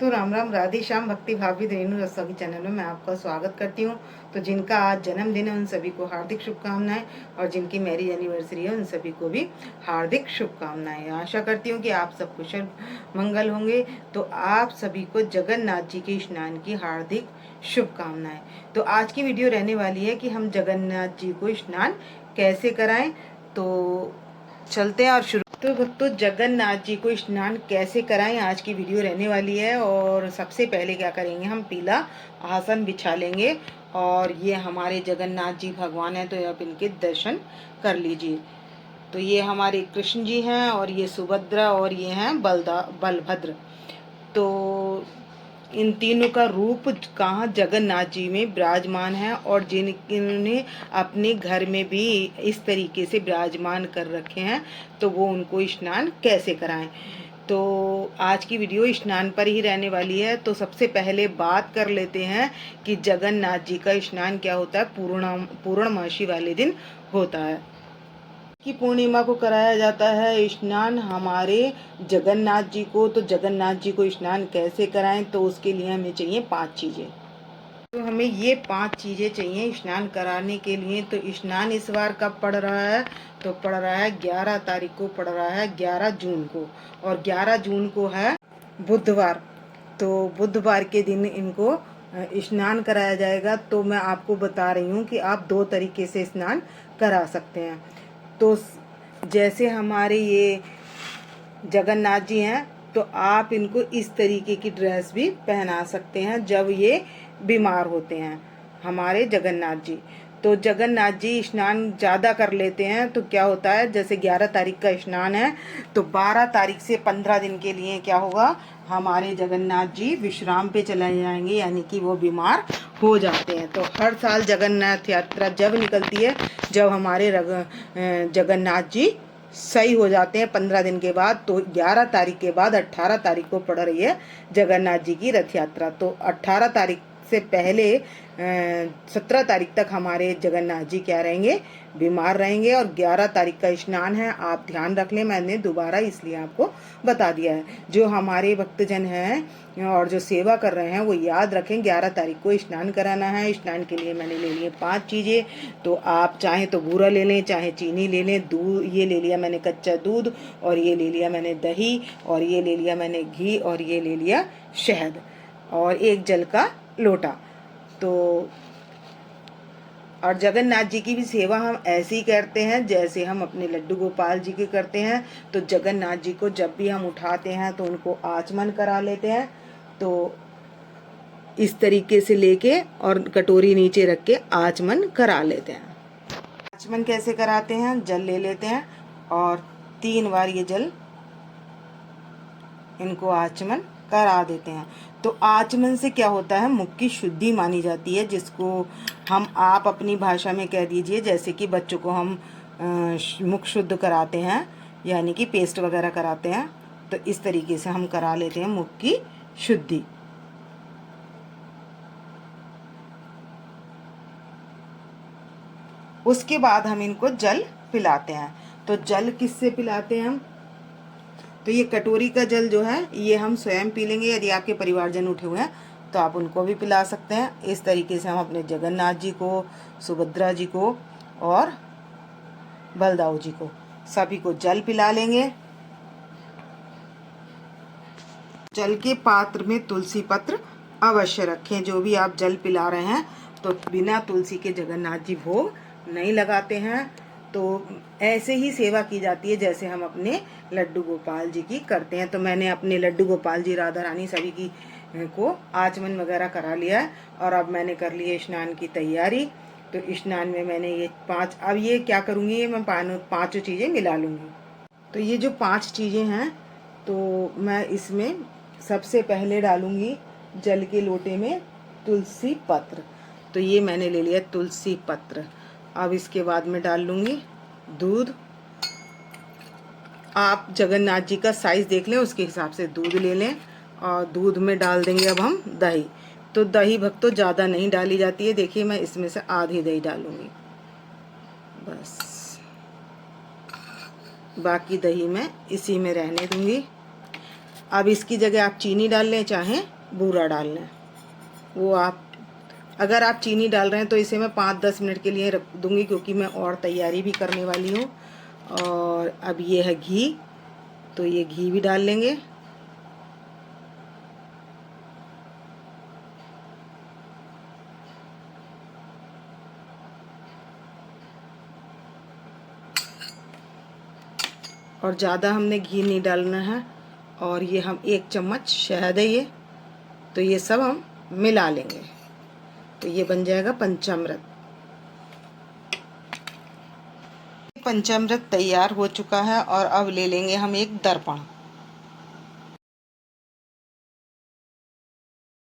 तो राम राम, राधे श्याम, भक्ति भावी रेणु रसोई चैनल में मैं आपका स्वागत करती हूँ। तो जिनका आज जन्मदिन है उन सभी को हार्दिक शुभकामनाएं, और जिनकी मैरिज एनिवर्सरी है उन सभी को भी हार्दिक शुभकामनाएं। आशा करती हूँ कि आप सब कुशल मंगल होंगे। तो आप सभी को जगन्नाथ जी के स्नान की हार्दिक शुभकामनाएं। तो आज की वीडियो रहने वाली है कि हम जगन्नाथ जी को स्नान कैसे कराएं। तो चलते हैं और शुरू। तो भक्तों, जगन्नाथ जी को स्नान कैसे कराएं आज की वीडियो रहने वाली है। और सबसे पहले क्या करेंगे, हम पीला आसन बिछा लेंगे। और ये हमारे जगन्नाथ जी भगवान हैं, तो आप इनके दर्शन कर लीजिए। तो ये हमारे कृष्ण जी हैं, और ये सुभद्रा, और ये हैं बलभद्र। तो इन तीनों का रूप कहाँ जगन्नाथ जी में विराजमान है, और जिन्होंने अपने घर में भी इस तरीके से विराजमान कर रखे हैं, तो वो उनको स्नान कैसे कराएं। तो आज की वीडियो स्नान पर ही रहने वाली है। तो सबसे पहले बात कर लेते हैं कि जगन्नाथ जी का स्नान क्या होता है। पूर्णमासी वाले दिन होता है कि पूर्णिमा को कराया जाता है स्नान हमारे जगन्नाथ जी को। तो जगन्नाथ जी को स्नान कैसे कराएं, तो उसके लिए हमें चाहिए 5 चीज़ें। तो हमें ये 5 चीज़ें चाहिए स्नान कराने के लिए। तो स्नान इस बार कब पड़ रहा है, तो पड़ रहा है 11 तारीख को, पड़ रहा है 11 जून को, और 11 जून को है बुधवार। तो बुधवार के दिन इनको स्नान कराया जाएगा। तो मैं आपको बता रही हूँ कि आप 2 तरीके से स्नान करा सकते हैं। तो जैसे हमारे ये जगन्नाथ जी हैं, तो आप इनको इस तरीके की ड्रेस भी पहना सकते हैं जब ये बीमार होते हैं हमारे जगन्नाथ जी। तो जगन्नाथ जी स्नान ज़्यादा कर लेते हैं तो क्या होता है, जैसे 11 तारीख का स्नान है, तो 12 तारीख से 15 दिन के लिए क्या होगा, हमारे जगन्नाथ जी विश्राम पे चले जाएंगे, यानी कि वो बीमार हो जाते हैं। तो हर साल जगन्नाथ यात्रा जब निकलती है, जब हमारे जगन्नाथ जी सही हो जाते हैं 15 दिन के बाद। तो 11 तारीख के बाद 18 तारीख को पड़ रही है जगन्नाथ जी की रथ यात्रा। तो 18 तारीख से पहले 17 तारीख तक हमारे जगन्नाथ जी क्या रहेंगे, बीमार रहेंगे। और 11 तारीख का स्नान है, आप ध्यान रख लें, मैंने दोबारा इसलिए आपको बता दिया है। जो हमारे भक्तजन हैं और जो सेवा कर रहे हैं वो याद रखें, 11 तारीख को स्नान कराना है। स्नान के लिए मैंने ले लिए 5 चीज़ें। तो आप चाहें तो बूरा ले लें, चाहे चीनी ले लें। दूध ये ले लिया मैंने कच्चा दूध, और ये ले लिया मैंने दही, और ये ले लिया मैंने घी, और ये ले लिया शहद, और 1 जल का लोटा। तो और जगन्नाथ जी की भी सेवा हम ऐसे ही करते हैं जैसे हम अपने लड्डू गोपाल जी की करते हैं। तो जगन्नाथ जी को जब भी हम उठाते हैं तो उनको आचमन करा लेते हैं। तो इस तरीके से लेके और कटोरी नीचे रख के आचमन करा लेते हैं। आचमन कैसे कराते हैं, जल ले लेते हैं और 3 बार ये जल इनको आचमन करा देते हैं। तो आचमन से क्या होता है, मुख की शुद्धि मानी जाती है, जिसको आप अपनी भाषा में कह दीजिए, जैसे कि बच्चों को हम मुख शुद्ध कराते हैं, यानी कि पेस्ट वगैरह कराते हैं। तो इस तरीके से हम करा लेते हैं मुख की शुद्धि। उसके बाद हम इनको जल पिलाते हैं। तो जल किससे पिलाते हैं हम, तो ये कटोरी का जल जो है ये हम स्वयं पी लेंगे। यदि आपके परिवारजन उठे हुए हैं तो आप उनको भी पिला सकते हैं। इस तरीके से हम अपने जगन्नाथ जी को, सुभद्रा जी को और बलदाऊ जी को सभी को जल पिला लेंगे। जल के पात्र में तुलसी पत्र अवश्य रखें। जो भी आप जल पिला रहे हैं, तो बिना तुलसी के जगन्नाथ जी भोग नहीं लगाते हैं। तो ऐसे ही सेवा की जाती है जैसे हम अपने लड्डू गोपाल जी की करते हैं। तो मैंने अपने लड्डू गोपाल जी, राधा रानी सभी की को आचमन वगैरह करा लिया है, और अब मैंने कर ली है स्नान की तैयारी। तो स्नान में मैंने ये 5, अब ये क्या करूँगी, ये मैं 5 चीज़ें मिला लूँगी। तो ये जो 5 चीज़ें हैं, तो मैं इसमें सबसे पहले डालूँगी जल के लोटे में तुलसी पत्र। तो ये मैंने ले लिया तुलसी पत्र। अब इसके बाद में डाल लूँगी दूध। आप जगन्नाथ जी का साइज़ देख लें, उसके हिसाब से दूध ले लें। और दूध में डाल देंगे अब हम दही। तो दही भक्तों ज़्यादा नहीं डाली जाती है, देखिए मैं इसमें से आधी दही डालूँगी बस, बाकी दही मैं इसी में रहने दूँगी। अब इसकी जगह आप चीनी डाल लें चाहे बूरा डाल लें, वो आप, अगर आप चीनी डाल रहे हैं तो इसे मैं 5-10 मिनट के लिए रख दूँगी, क्योंकि मैं और तैयारी भी करने वाली हूँ। और अब ये है घी, तो ये घी भी डाल लेंगे। और ज़्यादा हमने घी नहीं डालना है। और ये हम 1 चम्मच शहद है ये, तो ये सब हम मिला लेंगे, तो ये बन जाएगा पंचामृत। पंचामृत तैयार हो चुका है और अब ले लेंगे हम एक दर्पण।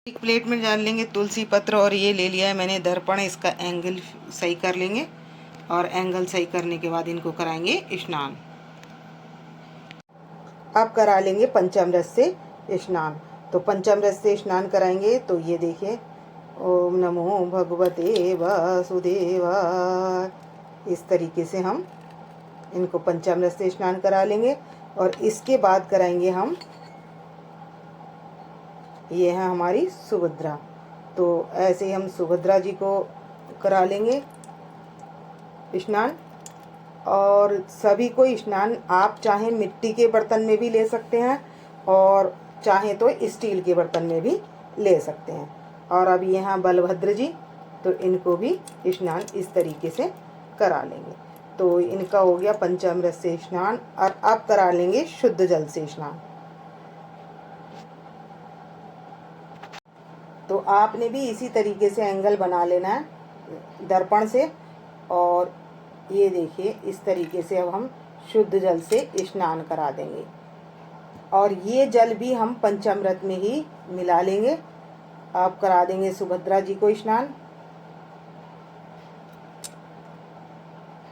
एक प्लेट में डाल लेंगे तुलसी पत्र, और ये ले लिया है मैंने दर्पण। इसका एंगल सही कर लेंगे, और एंगल सही करने के बाद इनको कराएंगे स्नान। आप करा लेंगे पंचामृत से स्नान। तो पंचामृत से स्नान कराएंगे, तो ये देखिए, ओम नमो भगवते वासुदेवाय, इस तरीके से हम इनको पंचामृत से स्नान करा लेंगे। और इसके बाद कराएंगे हम, ये है हमारी सुभद्रा, तो ऐसे ही हम सुभद्रा जी को करा लेंगे स्नान। और सभी को स्नान आप चाहे मिट्टी के बर्तन में भी ले सकते हैं, और चाहे तो स्टील के बर्तन में भी ले सकते हैं। और अब ये हैं बलभद्र जी, तो इनको भी स्नान इस तरीके से करा लेंगे। तो इनका हो गया पंचामृत से स्नान। और अब करा लेंगे शुद्ध जल से स्नान। तो आपने भी इसी तरीके से एंगल बना लेना है दर्पण से। और ये देखिए, इस तरीके से अब हम शुद्ध जल से स्नान करा देंगे। और ये जल भी हम पंचामृत में ही मिला लेंगे। आप करा देंगे सुभद्रा जी को स्नान,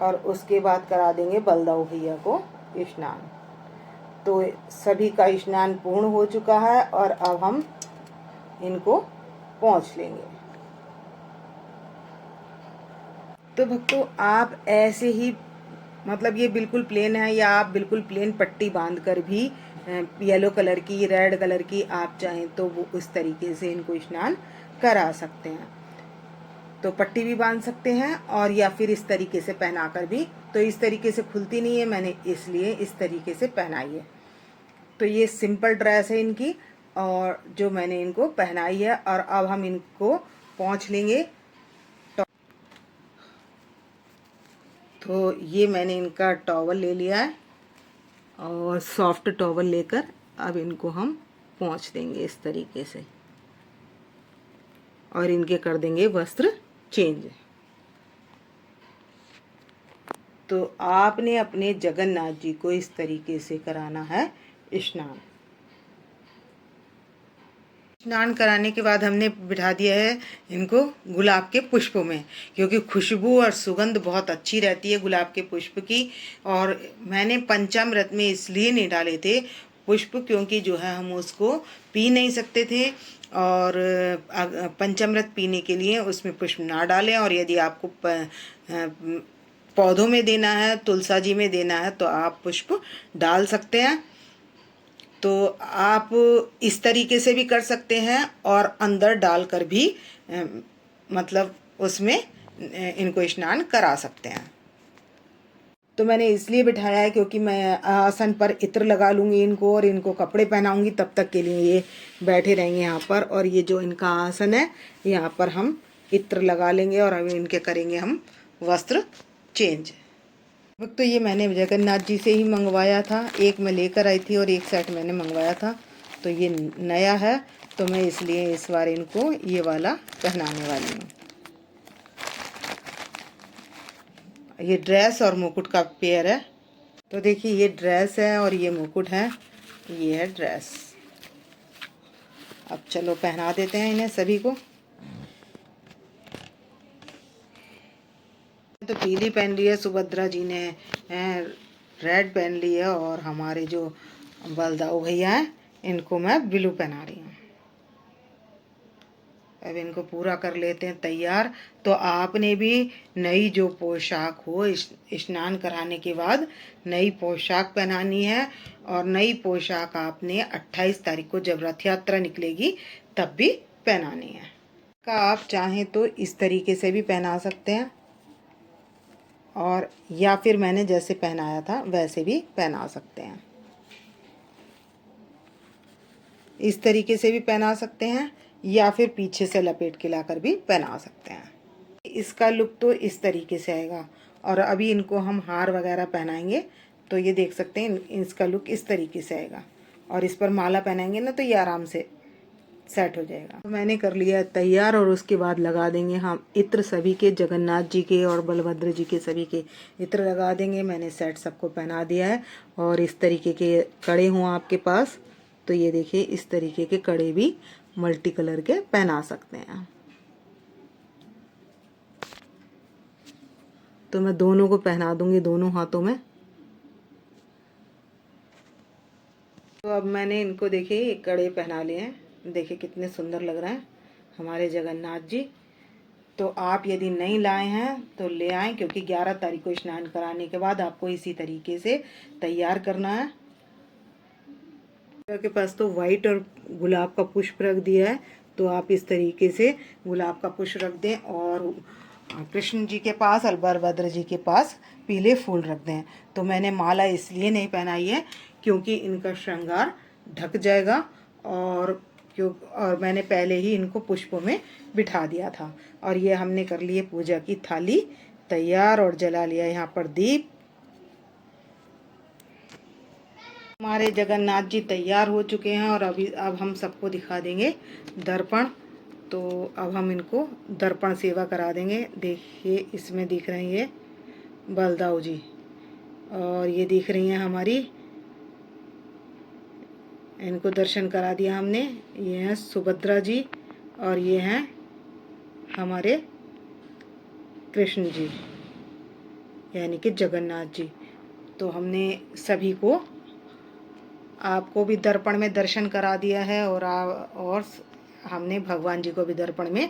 और उसके बाद करा देंगे बलदाऊ भैया को स्नान। तो सभी का स्नान पूर्ण हो चुका है, और अब हम इनको पोंछ लेंगे। तो भक्तों, आप ऐसे ही, मतलब ये बिल्कुल प्लेन है, या आप बिल्कुल प्लेन पट्टी बांध कर भी येलो कलर की, रेड कलर की, आप चाहें तो वो उस तरीके से इनको स्नान करा सकते हैं। तो पट्टी भी बांध सकते हैं, और या फिर इस तरीके से पहनाकर भी। तो इस तरीके से खुलती नहीं है, मैंने इसलिए इस तरीके से पहनाई है। तो ये सिंपल ड्रेस है इनकी, और जो मैंने इनको पहनाई है। और अब हम इनको पोंछ लेंगे। तो ये मैंने इनका टॉवल ले लिया है, और सॉफ्ट टॉवल लेकर अब इनको हम पोंछ देंगे इस तरीके से, और इनके कर देंगे वस्त्र चेंज। तो आपने अपने जगन्नाथ जी को इस तरीके से कराना है स्नान। स्नान कराने के बाद हमने बिठा दिया है इनको गुलाब के पुष्पों में, क्योंकि खुशबू और सुगंध बहुत अच्छी रहती है गुलाब के पुष्प की। और मैंने पंचामृत में इसलिए नहीं डाले थे पुष्प, क्योंकि जो है हम उसको पी नहीं सकते थे। और पंचामृत पीने के लिए उसमें पुष्प ना डालें। और यदि आपको पौधों में देना है, तुलसा जी में देना है, तो आप पुष्प डाल सकते हैं। तो आप इस तरीके से भी कर सकते हैं, और अंदर डालकर भी मतलब उसमें इनको स्नान करा सकते हैं। तो मैंने इसलिए बिठाया है क्योंकि मैं आसन पर इत्र लगा लूँगी इनको, और इनको कपड़े पहनाऊँगी, तब तक के लिए ये बैठे रहेंगे यहाँ पर। और ये जो इनका आसन है, यहाँ पर हम इत्र लगा लेंगे, और अभी इनके करेंगे हम वस्त्र चेंज। तो ये मैंने जगन्नाथ जी से ही मंगवाया था, एक मैं लेकर आई थी और एक सेट मैंने मंगवाया था। तो ये नया है, तो मैं इसलिए इस बार इनको ये वाला पहनाने वाली हूँ। ये ड्रेस और मुकुट का पेयर है। तो देखिए, ये ड्रेस है और ये मुकुट है, ये है ड्रेस। अब चलो पहना देते हैं इन्हें सभी को। तो पीली पहन ली है सुभद्रा जी ने, रेड पहन ली है, और हमारे जो बलदाऊ भैया हैं इनको मैं ब्लू पहना रही हूँ। अब इनको पूरा कर लेते हैं तैयार। तो आपने भी नई जो पोशाक हो स्नान कराने के बाद नई पोशाक पहनानी है, और नई पोशाक आपने 28 तारीख को जब रथ यात्रा निकलेगी तब भी पहनानी है। का आप चाहें तो इस तरीके से भी पहना सकते हैं, और या फिर मैंने जैसे पहनाया था वैसे भी पहना सकते हैं। इस तरीके से भी पहना सकते हैं, या फिर पीछे से लपेट के लाकर भी पहना सकते हैं। इसका लुक तो इस तरीके से आएगा। और अभी इनको हम हार वगैरह पहनाएंगे तो ये देख सकते हैं इसका लुक इस तरीके से आएगा, और इस पर माला पहनाएंगे ना तो ये आराम से सेट हो जाएगा। तो मैंने कर लिया तैयार, और उसके बाद लगा देंगे हम इत्र सभी के, जगन्नाथ जी के और बलभद्र जी के सभी के इत्र लगा देंगे। मैंने सेट सबको पहना दिया है। और इस तरीके के कड़े हों आपके पास तो ये देखिए इस तरीके के कड़े भी मल्टी कलर के पहना सकते हैं। तो मैं दोनों को पहना दूंगी दोनों हाथों में। तो अब मैंने इनको देखिए कड़े पहना लिए हैं, देखिए कितने सुंदर लग रहे हैं हमारे जगन्नाथ जी। तो आप यदि नहीं लाए हैं तो ले आएं, क्योंकि 11 तारीख को स्नान कराने के बाद आपको इसी तरीके से तैयार करना है। के पास तो वाइट और गुलाब का पुष्प रख दिया है, तो आप इस तरीके से गुलाब का पुष्प रख दें, और कृष्ण जी के पास और बलभद्र जी के पास पीले फूल रख दें। तो मैंने माला इसलिए नहीं पहनाई है क्योंकि इनका श्रृंगार ढक जाएगा, और मैंने पहले ही इनको पुष्पों में बिठा दिया था। और ये हमने कर लिए पूजा की थाली तैयार, और जला लिया यहाँ पर दीप। हमारे जगन्नाथ जी तैयार हो चुके हैं, और अब हम सबको दिखा देंगे दर्पण। तो अब हम इनको दर्पण सेवा करा देंगे। देखिए इसमें दिख रहे हैं ये बलदाऊ जी, और ये दिख रही हैं हमारी, इनको दर्शन करा दिया हमने। ये हैं सुभद्रा जी, और ये हैं हमारे कृष्ण जी यानी कि जगन्नाथ जी। तो हमने सभी को, आपको भी दर्पण में दर्शन करा दिया है, और हमने भगवान जी को भी दर्पण में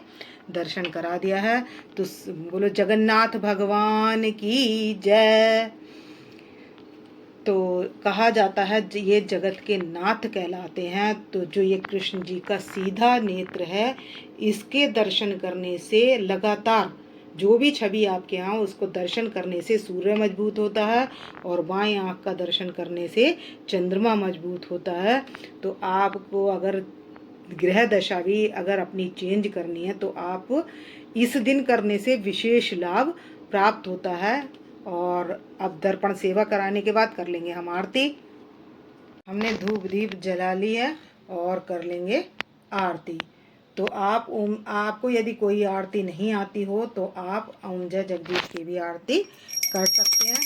दर्शन करा दिया है। तो बोलो जगन्नाथ भगवान की जय। तो कहा जाता है ये जगत के नाथ कहलाते हैं। तो जो ये कृष्ण जी का सीधा नेत्र है, इसके दर्शन करने से लगातार जो भी छवि आपके यहाँ उसको दर्शन करने से सूर्य मजबूत होता है, और बाएं आँख का दर्शन करने से चंद्रमा मजबूत होता है। तो आपको अगर ग्रह दशा भी अगर अपनी चेंज करनी है तो आप इस दिन करने से विशेष लाभ प्राप्त होता है। और अब दर्पण सेवा कराने के बाद कर लेंगे हम आरती। हमने धूप दीप जला ली है, और कर लेंगे आरती। तो आपको यदि कोई आरती नहीं आती हो तो आप ओम जय जगदीश की भी आरती कर सकते हैं।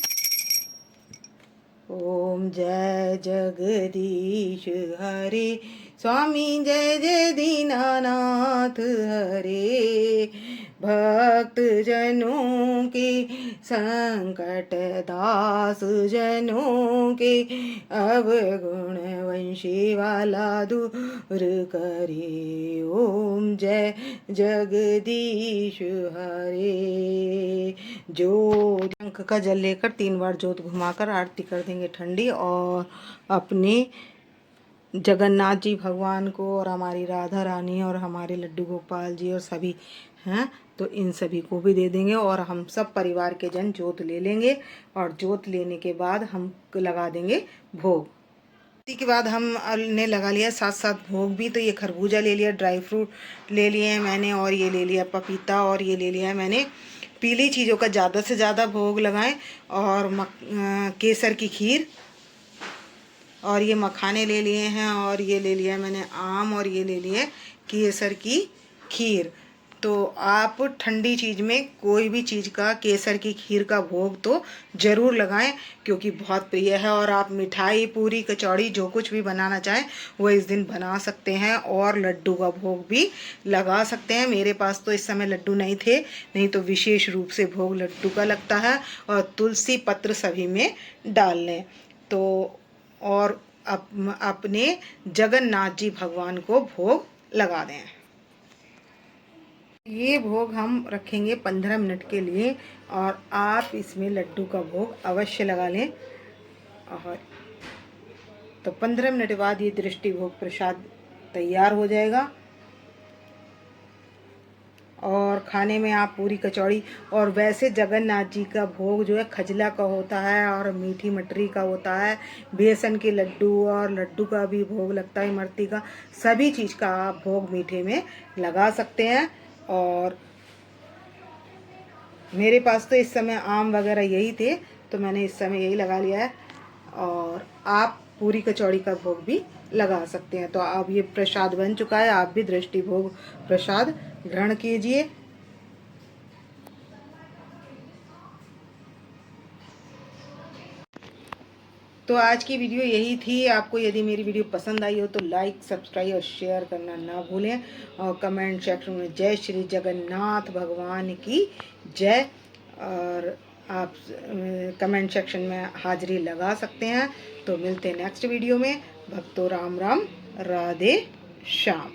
ओम जय जगदीश हरे, स्वामी जय जय दीनानाथ हरे, भक्त जनों के संकट दास जनों के, अवगुण वंशी वाला दूर करे। ओम जय जगदीश हरे। जो शंख का जल लेकर 3 बार जोत घुमाकर आरती कर देंगे ठंडी, और अपने जगन्नाथ जी भगवान को और हमारी राधा रानी और हमारे लड्डू गोपाल जी और सभी हैं तो इन सभी को भी दे देंगे। और हम सब परिवार के जन जोत ले लेंगे, और जोत लेने के बाद हम लगा देंगे भोग। इसी के बाद हमने लगा लिया साथ साथ भोग भी। तो ये खरबूजा ले लिया, ड्राई फ्रूट ले लिए हैं मैंने, और ये ले लिया पपीता, और ये ले लिया है मैंने पीली चीज़ों का ज़्यादा से ज़्यादा भोग लगाएं, और केसर की खीर, और ये मखाने ले लिए हैं, और ये ले लिया मैंने आम, और ये ले लिए केसर की खीर। तो आप ठंडी चीज़ में कोई भी चीज़ का, केसर की खीर का भोग तो ज़रूर लगाएं क्योंकि बहुत प्रिय है। और आप मिठाई, पूरी, कचौड़ी जो कुछ भी बनाना चाहें वो इस दिन बना सकते हैं, और लड्डू का भोग भी लगा सकते हैं। मेरे पास तो इस समय लड्डू नहीं थे, नहीं तो विशेष रूप से भोग लड्डू का लगता है। और तुलसी पत्र सभी में डाल लें। तो और अपने जगन्नाथ जी भगवान को भोग लगा दें। ये भोग हम रखेंगे 15 मिनट के लिए और आप इसमें लड्डू का भोग अवश्य लगा लें। और तो 15 मिनट बाद ये दृष्टि भोग प्रसाद तैयार हो जाएगा और खाने में आप पूरी कचौड़ी। और वैसे जगन्नाथ जी का भोग जो है खजला का होता है और मीठी मटरी का होता है, बेसन के लड्डू और लड्डू का भी भोग लगता है इमरती का। सभी चीज़ का आप भोग मीठे में लगा सकते हैं। और मेरे पास तो इस समय आम वगैरह यही थे तो मैंने इस समय यही लगा लिया है। और आप पूरी कचौड़ी का भोग भी लगा सकते हैं। तो अब ये प्रसाद बन चुका है, आप भी दृष्टि भोग प्रसाद ग्रहण कीजिए। तो आज की वीडियो यही थी। आपको यदि मेरी वीडियो पसंद आई हो तो लाइक, सब्सक्राइब और शेयर करना ना भूलें। और कमेंट सेक्शन में जय श्री जगन्नाथ भगवान की जय। और आप कमेंट सेक्शन में हाजिरी लगा सकते हैं। तो मिलते हैं नेक्स्ट वीडियो में। भक्तों राम राम, राधे श्याम।